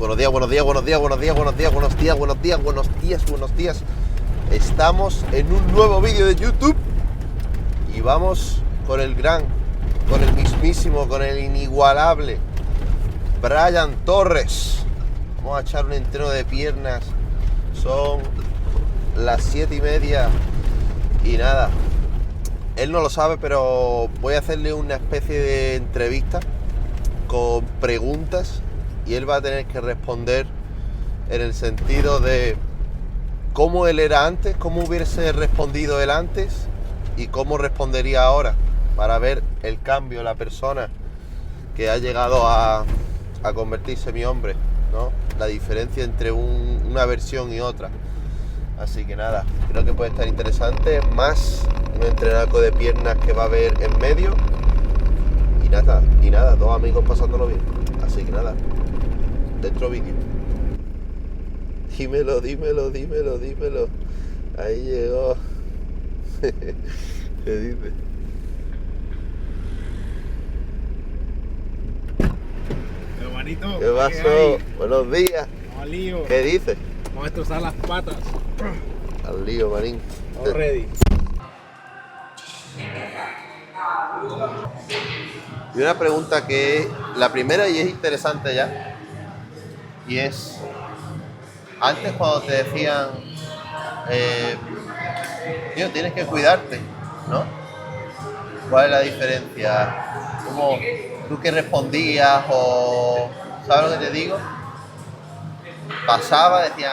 Buenos días, buenos días, buenos días, buenos días, buenos días, buenos días, buenos días, buenos días, buenos días. Estamos en un nuevo vídeo de YouTube y vamos con el mismísimo, con el inigualable Brian Torres. Vamos a echar un entreno de piernas. Son las 7:30 y nada. Él no lo sabe, pero voy a hacerle una especie de entrevista con preguntas y él va a tener que responder en el sentido de cómo él era antes, cómo hubiese respondido él antes y cómo respondería ahora, para ver el cambio, la persona que ha llegado a convertirse en mi hombre, ¿no? La diferencia entre una versión y otra. Así que nada, creo que puede estar interesante, más un entrenaco de piernas que va a haber en medio y nada, dos amigos pasándolo bien. Así que nada, dentro vídeo. Dímelo. Ahí llegó. ¿Qué dice? Hermanito, ¿Qué pasó? Buenos días. Al lío. ¿Qué dices? Vamos a destrozar las patas. Al lío, manín. All ready. Y una pregunta que la primera y es interesante ya, y es, antes cuando te decían, tío, tienes que cuidarte, ¿no? ¿Cuál es la diferencia? ¿Cómo, tú qué respondías o, sabes lo que te digo? Pasaba, decías,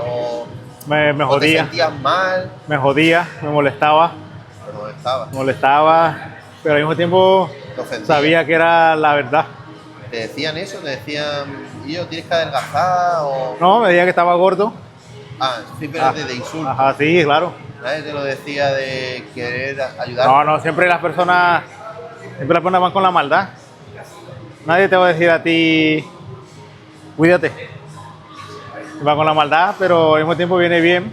o Me te jodía. sentías mal, Me jodía, me molestaba, te molestaba, pero al mismo tiempo te ofendía. sabía que era la verdad. ¿Te decían eso? ¿Te decían, tío, tienes que adelgazar o...? No, me decía que estaba gordo. Simplemente de insulto. Ajá, sí, claro. Nadie te lo decía de querer ayudar. No, siempre las personas van con la maldad. Nadie te va a decir a ti, cuídate. Va con la maldad, pero al mismo tiempo viene bien.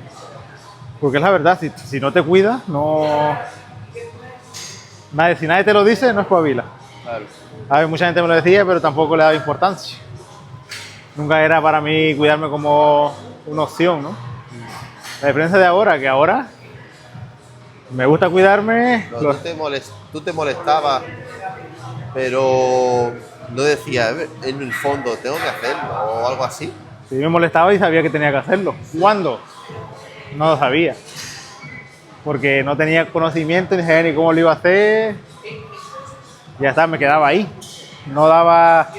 Porque es la verdad, si no te cuidas, si nadie te lo dice, no espabila. Claro. A ver, mucha gente me lo decía, pero tampoco le daba importancia. Nunca era para mí cuidarme como una opción, ¿no? La diferencia de ahora, que ahora me gusta cuidarme. No, tú te molestabas, pero no decías, en el fondo, tengo que hacerlo o algo así. Sí, me molestaba y sabía que tenía que hacerlo. ¿Cuándo? No lo sabía. Porque no tenía conocimiento ni sabía ni cómo lo iba a hacer. Ya está, me quedaba ahí. No daba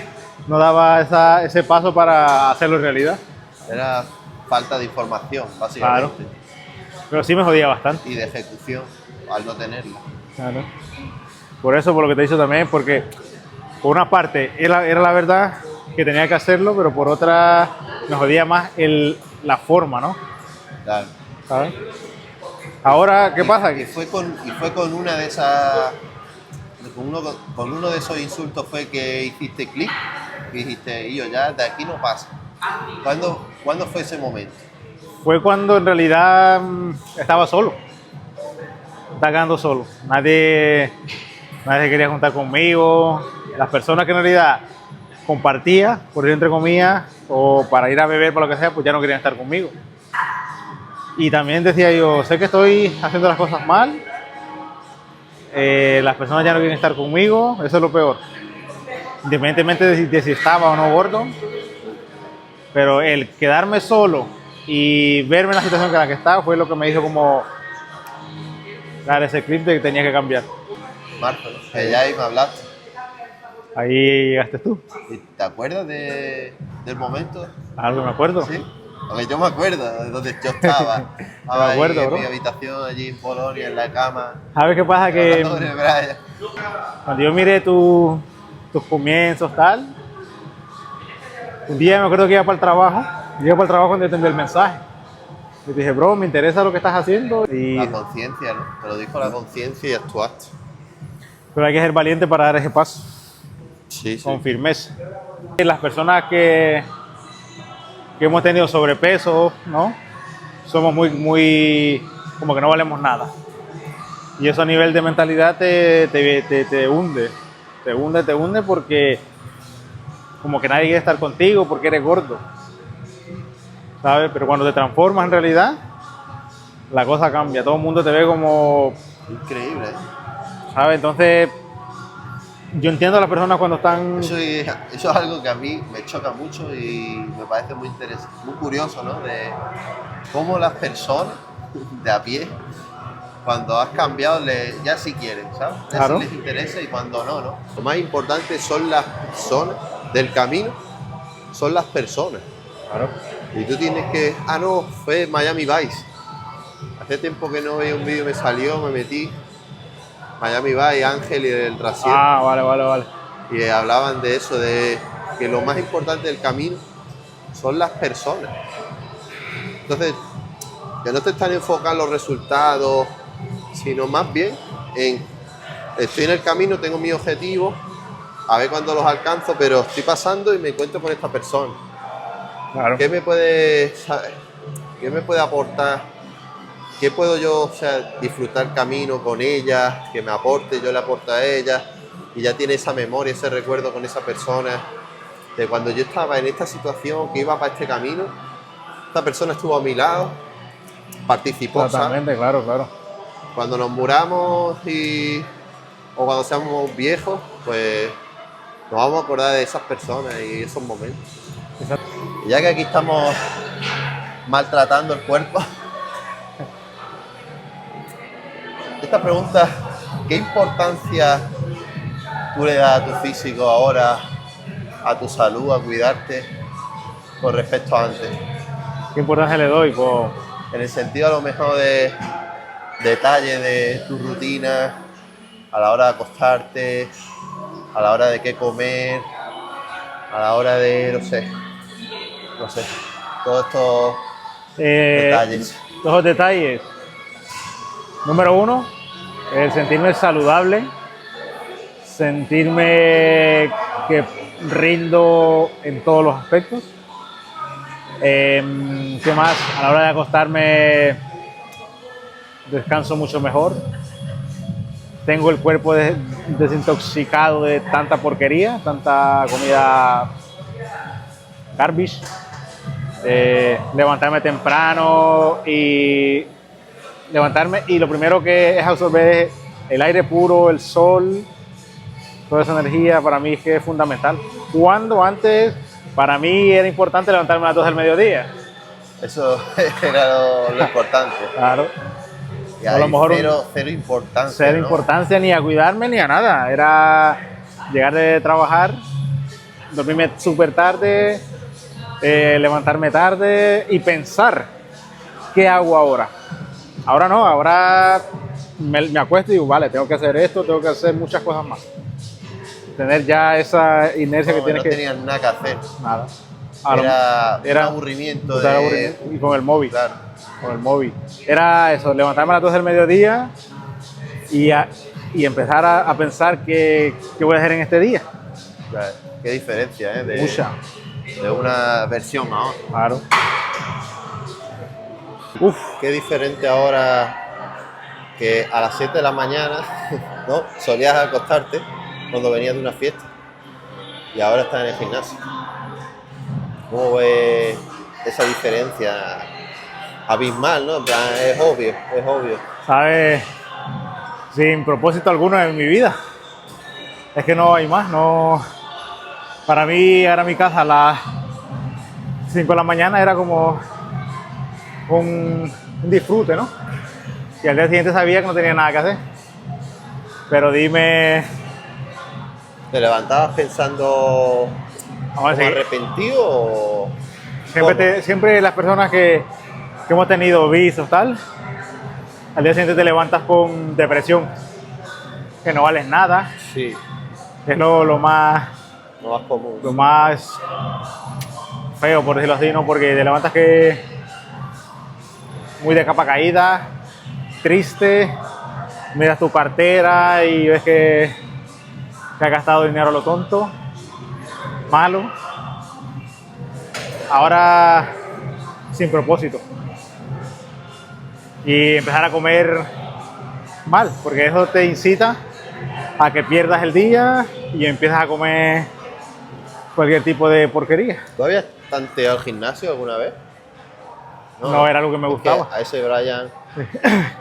ese paso para hacerlo en realidad. Era falta de información, básicamente. Claro. Pero sí me jodía bastante. Y de ejecución, al no tenerla. Claro. Por eso, por lo que te he dicho también, porque por una parte era la verdad que tenía que hacerlo, pero por otra me jodía más la forma, ¿no? Claro. ¿Sabes? Ahora, ¿qué pasa? Y fue con una de esas... Con uno de esos insultos fue que hiciste clic, que dijiste, yo ya de aquí no pasa. ¿Cuándo fue ese momento? Fue cuando en realidad estaba solo. Estaba quedando solo. Nadie se quería juntar conmigo. Las personas que en realidad compartía, por ir entre comillas, o para ir a beber, por lo que sea, pues ya no querían estar conmigo. Y también decía yo, sé que estoy haciendo las cosas mal. Las personas ya no quieren estar conmigo, eso es lo peor. Independientemente de si estaba o no gordo. Pero el quedarme solo y verme en la situación en la que estaba fue lo que me hizo como dar ese clip de que tenía que cambiar. Marco, ¿no? Que ya ahí me hablaste. Ahí llegaste tú. ¿Y te acuerdas del momento? Algo me acuerdo. Sí. Porque yo me acuerdo de donde yo estaba. Estaba Me acuerdo, ahí bro. en mi habitación, allí en Polonia, en la cama. ¿Sabes qué pasa? Que Hablando con el Brian. cuando yo miré tus comienzos, tal, un día me acuerdo que iba para el trabajo. Llegué para el trabajo cuando yo te envié el mensaje. Y te dije, bro, me interesa lo que estás haciendo. La conciencia, ¿no? Te lo dijo la conciencia y actuaste. Pero hay que ser valiente para dar ese paso. Sí, sí. Con firmeza. Las personas que hemos tenido sobrepeso, ¿no? Somos muy, como que no valemos nada. Y eso a nivel de mentalidad te hunde. Te hunde porque como que nadie quiere estar contigo porque eres gordo, ¿sabes? Pero cuando te transformas en realidad, la cosa cambia, todo el mundo te ve como, Increíble, ¿eh? ¿sabes? Entonces, yo entiendo a las personas cuando están... Eso es algo que a mí me choca mucho y me parece muy interesante, muy curioso, ¿no? De cómo las personas de a pie, cuando has cambiado, ya sí quieren, ¿sabes? Ya Claro. sí les interesa y cuando no, ¿no? Lo más importante son las personas del camino, son las personas. Claro. Y tú tienes que... Ah, no, fue Miami Vice. Hace tiempo que no veía un vídeo, me salió, me metí. Miami Vice, Ángel y el Raciel. Ah, vale. Y hablaban de eso, de que lo más importante del camino son las personas. Entonces, que no te están enfocando en los resultados, sino más bien en estoy en el camino, tengo mis objetivos, a ver cuándo los alcanzo, pero estoy pasando y me encuentro con esta persona. Claro. ¿Qué me puede aportar? ¿Qué puedo yo, o sea, disfrutar el camino con ella, que me aporte, yo le aporto a ella? Y ya tiene esa memoria, ese recuerdo con esa persona de cuando yo estaba en esta situación, que iba para este camino, esta persona estuvo a mi lado, participó, Totalmente, ¿sabes? claro. Cuando nos muramos o cuando seamos viejos, pues nos vamos a acordar de esas personas y esos momentos. Exacto. Y ya que aquí estamos maltratando el cuerpo, esta pregunta, ¿qué importancia tú le das a tu físico ahora, a tu salud, a cuidarte con respecto a antes? ¿Qué importancia le doy? Pues, En el sentido a lo mejor de detalles de tu rutina, a la hora de acostarte, a la hora de qué comer, a la hora de, no sé, todos estos detalles. todos los detalles. Número uno, el sentirme saludable, sentirme que rindo en todos los aspectos. ¿Qué más? A la hora de acostarme descanso mucho mejor. Tengo el cuerpo desintoxicado de tanta porquería, tanta comida garbage. Levantarme temprano y lo primero que es absorber el aire puro, el sol, toda esa energía para mí es que es fundamental. Cuando antes para mí era importante levantarme a las 2 del mediodía. Eso era lo importante. Claro. Y A lo mejor cero importancia. Cero ¿no? importancia ni a cuidarme ni a nada. Era llegar de trabajar, dormirme súper tarde, levantarme tarde y pensar qué hago ahora. Ahora no, ahora me acuesto y digo, vale, tengo que hacer esto, tengo que hacer muchas cosas más. Tener ya esa inercia que tienes no tenías nada que hacer. Nada. Era un aburrimiento. Y con el móvil. Claro. Con el móvil. Era eso, levantarme a las 2 del mediodía y empezar a pensar qué voy a hacer en este día. Claro. Qué diferencia, ¿eh? Mucha. De una versión a otra. Claro. Uf, qué diferente ahora que a las 7 de la mañana, ¿no? Solías acostarte cuando venías de una fiesta y ahora estás en el gimnasio. ¿Cómo ves esa diferencia abismal, no? En plan, es obvio. ¿Sabes? Sin propósito alguno en mi vida. Es que no hay más, no. Para mí, ahora mi casa a las 5 de la mañana era como un disfrute, ¿no? Y al día siguiente sabía que no tenía nada que hacer. Pero dime... ¿Te levantabas pensando como arrepentido o...? Siempre las personas que hemos tenido vicios tal, al día siguiente te levantas con depresión, que no vales nada, Sí, que es lo más común. lo más feo, por decirlo así, ¿no? Porque te levantas que muy de capa caída, triste, miras tu cartera y ves que has gastado dinero a lo tonto, malo. Ahora sin propósito. Y empezar a comer mal, porque eso te incita a que pierdas el día y empiezas a comer cualquier tipo de porquería. ¿Tú habías tanteado el gimnasio alguna vez? No era algo que me Es gustaba. a ese Brian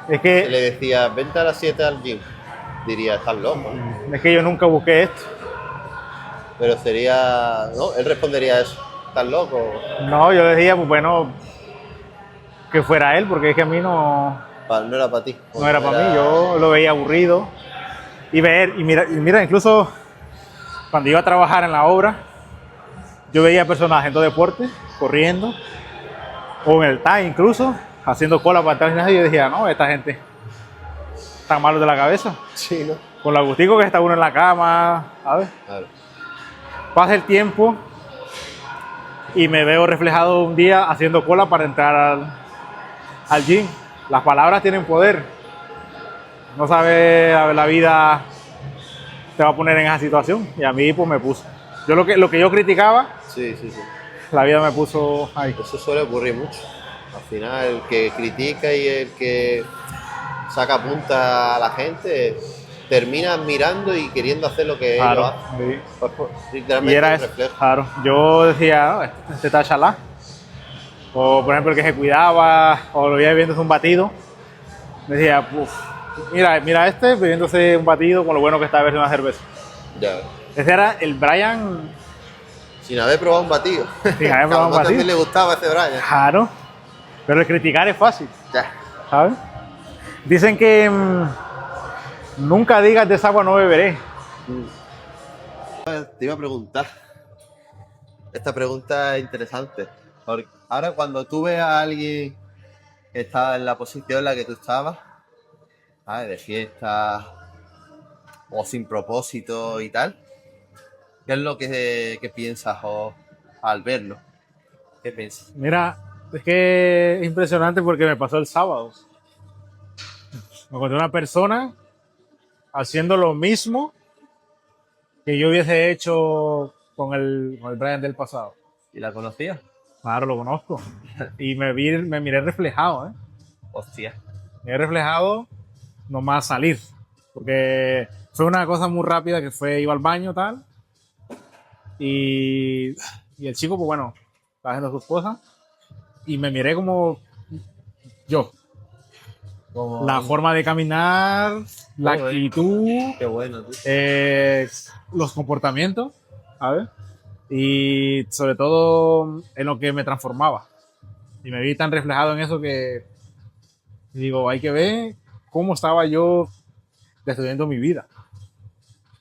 Es que, le decía, vente a las 7 al gym. Diría, estás loco. es que yo nunca busqué esto. Pero sería, ¿no? Él respondería eso, estás loco. No, yo decía, pues bueno, que fuera él, porque es que a mí no No era para ti. era para mí. Yo lo veía aburrido. Y mira, incluso cuando iba a trabajar en la obra, yo veía personas haciendo deporte, corriendo, o en el TAI incluso, haciendo cola para entrar y yo decía, no, esta gente está malo de la cabeza. Sí, ¿no? Con lo agustico que está uno en la cama, ¿sabes? Claro. Pasa el tiempo y me veo reflejado un día haciendo cola para entrar al gym. Las palabras tienen poder. No sabes, la vida te va a poner en esa situación y a mí pues me puso. Yo lo que yo criticaba, Sí. la vida me puso ahí. Eso suele ocurrir mucho. Al final, el que critica y el que saca punta a la gente termina mirando y queriendo hacer lo que ellos hacen. Sí. Pues, Y literalmente era un eso, reflejo. claro. Yo decía, "No, este está chalá". O por ejemplo el que se cuidaba, o lo veía bebiéndose un batido. Decía, "Uf, mira este bebiéndose un batido con lo bueno que está beberse una cerveza". Ya. Ese era el Brian, Sin haber probado un batido. sin haber probado un A lo mejor también batido. le gustaba ese Brian. Claro. Pero el criticar es fácil, Ya. ¿sabes? Dicen que nunca digas de esa agua no beberé. Te iba a preguntar. Esta pregunta es interesante. Porque ahora cuando tú ves a alguien que está en la posición en la que tú estabas, ¿sabes? De fiesta o sin propósito y tal, ¿qué es lo que piensas al verlo? ¿Qué piensas? Mira, es que es impresionante porque me pasó el sábado. Me encontré una persona haciendo lo mismo que yo hubiese hecho con el Brian del pasado. ¿Y la conocías? Claro, lo conozco. Y me miré reflejado, ¿eh? Hostia. Me miré reflejado nomás salir. Porque fue una cosa muy rápida que iba al baño tal. Y el chico, pues bueno, estaba haciendo sus cosas. Y me miré como yo. Como... La forma de caminar, la Joder. actitud, Qué bueno, tú. los comportamientos, ¿sabes? Y sobre todo en lo que me transformaba. Y me vi tan reflejado en eso que digo, hay que ver cómo estaba yo destruyendo mi vida,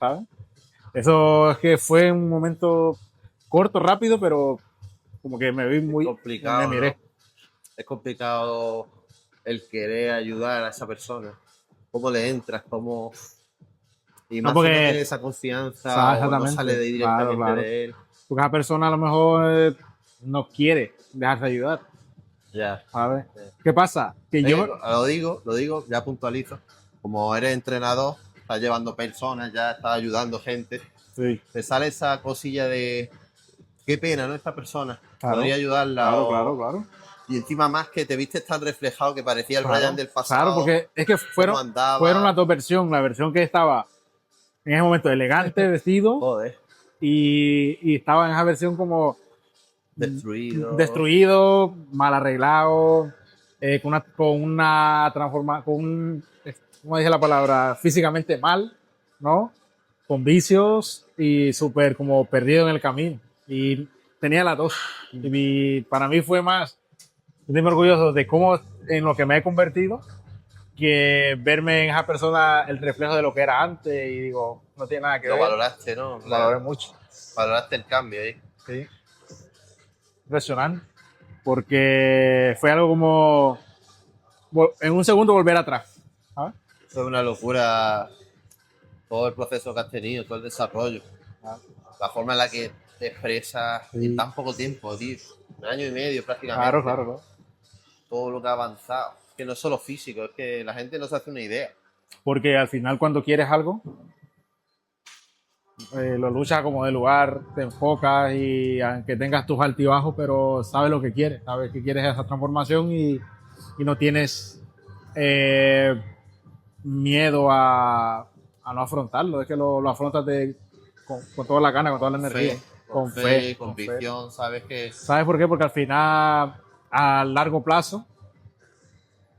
¿sabes? Eso es que fue un momento corto, rápido, pero como que me vi muy complicado, me miré. ¿no? Es complicado el querer ayudar a esa persona. ¿Cómo le entras? ¿Cómo...? Y No, más porque- si no tiene esa confianza o no Exactamente. sale directamente Claro. de él. Porque esa persona a lo mejor no quiere dejarse ayudar, Ya. ¿sabes? ¿Qué pasa? Que yo... Lo digo, ya puntualizo. Como eres entrenador, estás llevando personas, ya estás ayudando gente. Sí, Te sale esa cosilla de qué pena, ¿no? Esta persona. Claro. Podría ayudarla. claro. Y encima más que te viste tan reflejado que parecía el Brian del pasado. Claro, porque es que cómo andaba. fueron las dos versiones. La versión que estaba en ese momento elegante, vestido, Joder, y estaba en esa versión como destruido. mal arreglado, con una transformación, ¿cómo dice la palabra? Físicamente mal, ¿no? Con vicios y súper como perdido en el camino. Y tenía las dos. Y para mí fue más, estoy muy orgulloso de cómo en lo que me he convertido, que verme en esa persona el reflejo de lo que era antes y digo, no tiene nada que Lo ver. valoraste, ¿no? Lo valoré mucho. Valoraste el cambio ahí. Sí. Impresionante. Porque fue algo como en un segundo volver atrás. ¿Sabes? Fue una locura todo el proceso que has tenido, todo el desarrollo. La forma en la que te expresas en tan poco tiempo, tío. 1 año y medio prácticamente. Claro. Todo lo que ha avanzado. Que no es solo físico, es que la gente no se hace una idea. Porque al final cuando quieres algo, lo luchas como de lugar, te enfocas y aunque tengas tus altibajos, pero sabes lo que quieres, sabes que quieres esa transformación y no tienes miedo a no afrontarlo, es que lo afrontas con toda la gana, con toda la energía. Fe. con fe, convicción, sabes que... ¿Sabes por qué? Porque al final, a largo plazo,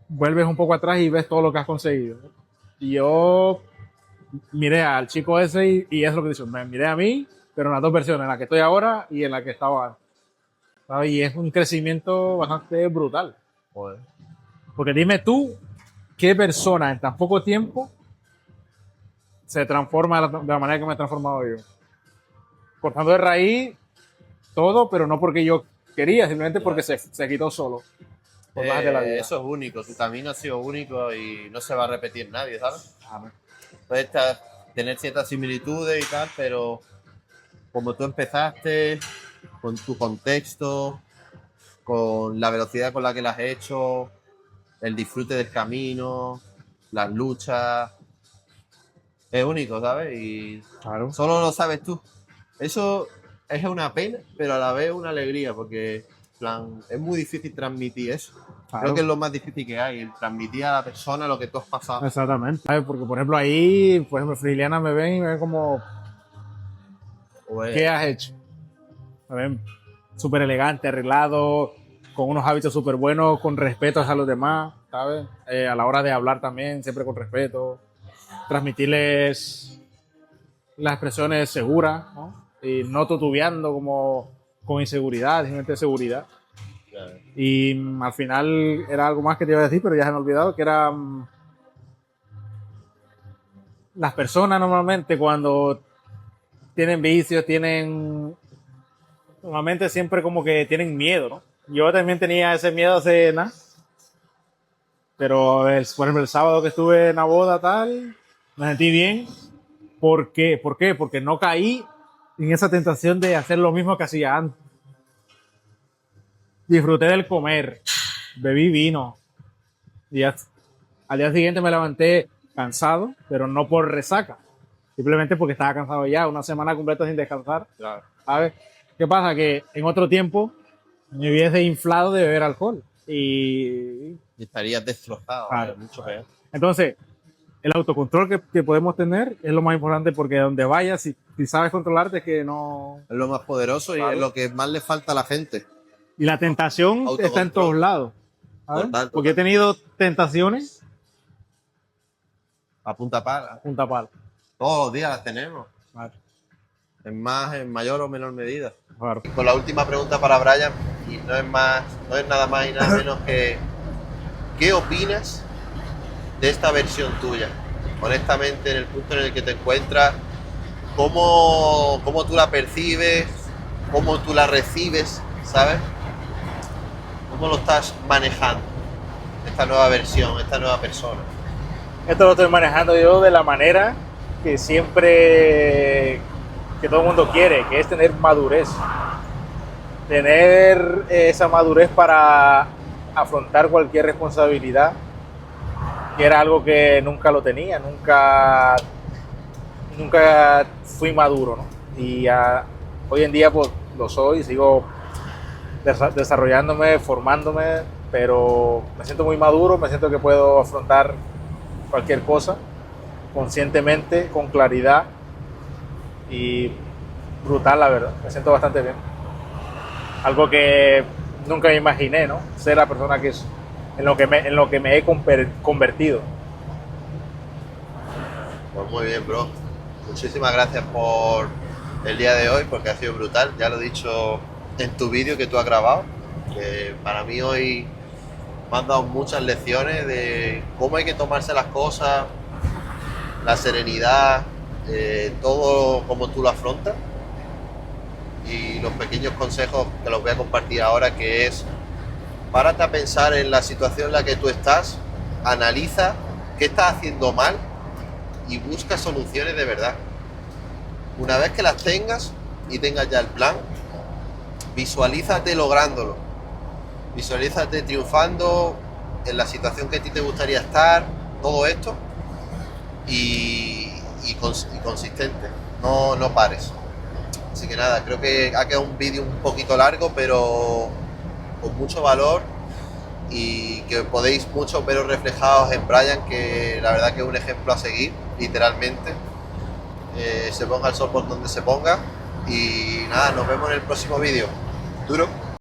vuelves un poco atrás y ves todo lo que has conseguido. Y yo miré al chico ese y es lo que dice, me miré a mí, pero en las dos versiones, en la que estoy ahora y en la que estaba, ¿sabes? Y es un crecimiento bastante brutal. Joder. Porque dime tú, ¿qué persona en tan poco tiempo se transforma de la manera que me he transformado yo? Cortando de raíz todo, pero no porque yo quería, simplemente porque se quitó solo. Por bajas de la vida. Eso es único, tu camino ha sido único y no se va a repetir nadie, ¿sabes? Amén. Puedes tener ciertas similitudes y tal, pero como tú empezaste, con tu contexto, con la velocidad con la que lo has hecho, el disfrute del camino, las luchas, es único, ¿sabes? Y Claro. solo lo sabes tú. Eso es una pena, pero a la vez una alegría, porque en plan, es muy difícil transmitir eso. Claro. Creo que es lo más difícil que hay, el transmitir a la persona lo que tú has pasado. Exactamente. ¿Sabes? Porque, por ejemplo, ahí, por ejemplo, Friliana me ven y me ven como, Pues, ¿qué has hecho? Me ven súper elegante, arreglado, con unos hábitos súper buenos, con respeto hacia los demás, ¿sabes? A la hora de hablar también, siempre con respeto. Transmitirles las expresiones seguras, ¿no? Y no tutubeando como con inseguridad, simplemente seguridad. claro. Y al final era algo más que te iba a decir, pero ya se me ha olvidado, que era las personas normalmente cuando tienen vicios, normalmente siempre como que tienen miedo, ¿no? Yo también tenía ese miedo hace nada, pero por ejemplo el sábado que estuve en la boda tal, me sentí bien. ¿Por qué? ¿Por qué? Porque no caí en esa tentación de hacer lo mismo que hacía antes. Disfruté del comer, bebí vino y al día siguiente me levanté cansado, pero no por resaca, simplemente porque estaba cansado ya, una semana completa sin descansar. Claro. ¿Sabes? ¿Qué pasa? Que en otro tiempo me hubiese inflado de beber alcohol y Y estarías destrozado, Claro. mucho peor. entonces el autocontrol que podemos tener es lo más importante, porque donde vayas, si sabes controlarte, que no... Es lo más poderoso y Claro. es lo que más le falta a la gente. Y la tentación Autocontrol. está en todos lados, ¿sabes? Total. Porque he tenido tentaciones A punta pala. punta pala. Todos los días las tenemos. Claro. En mayor o menor medida. Claro. Con la última pregunta para Brian, y no es nada más y nada menos que ¿qué opinas de esta versión tuya? Honestamente, en el punto en el que te encuentras, ¿cómo tú la percibes? ¿Cómo tú la recibes? ¿Sabes? ¿Cómo lo estás manejando? Esta nueva versión, esta nueva persona. Esto lo estoy manejando yo de la manera que siempre, que todo el mundo quiere, que es tener madurez. Tener esa madurez para afrontar cualquier responsabilidad, que era algo que nunca lo tenía, nunca fui maduro, ¿no? Y hoy en día pues lo soy, sigo desarrollándome, formándome, pero me siento muy maduro, me siento que puedo afrontar cualquier cosa conscientemente, con claridad, y brutal, la verdad. Me siento bastante bien. Algo que nunca me imaginé, ¿no? Ser la persona que es, en lo que me he convertido. Pues muy bien, bro. Muchísimas gracias por el día de hoy, porque ha sido brutal. Ya lo he dicho en tu vídeo que tú has grabado, que para mí hoy me han dado muchas lecciones de cómo hay que tomarse las cosas, la serenidad, todo como tú lo afrontas, y los pequeños consejos que los voy a compartir ahora, que es: párate a pensar en la situación en la que tú estás, analiza qué estás haciendo mal y busca soluciones de verdad. Una vez que las tengas y tengas ya el plan, visualízate lográndolo. Visualízate triunfando en la situación que a ti te gustaría estar, todo esto, y consistente. No pares. Así que nada, creo que ha quedado un vídeo un poquito largo, pero con mucho valor, y que podéis mucho veros reflejados en Brian, que la verdad que es un ejemplo a seguir, literalmente. Se ponga el sol por donde se ponga, Y nada, nos vemos en el próximo vídeo. Duro.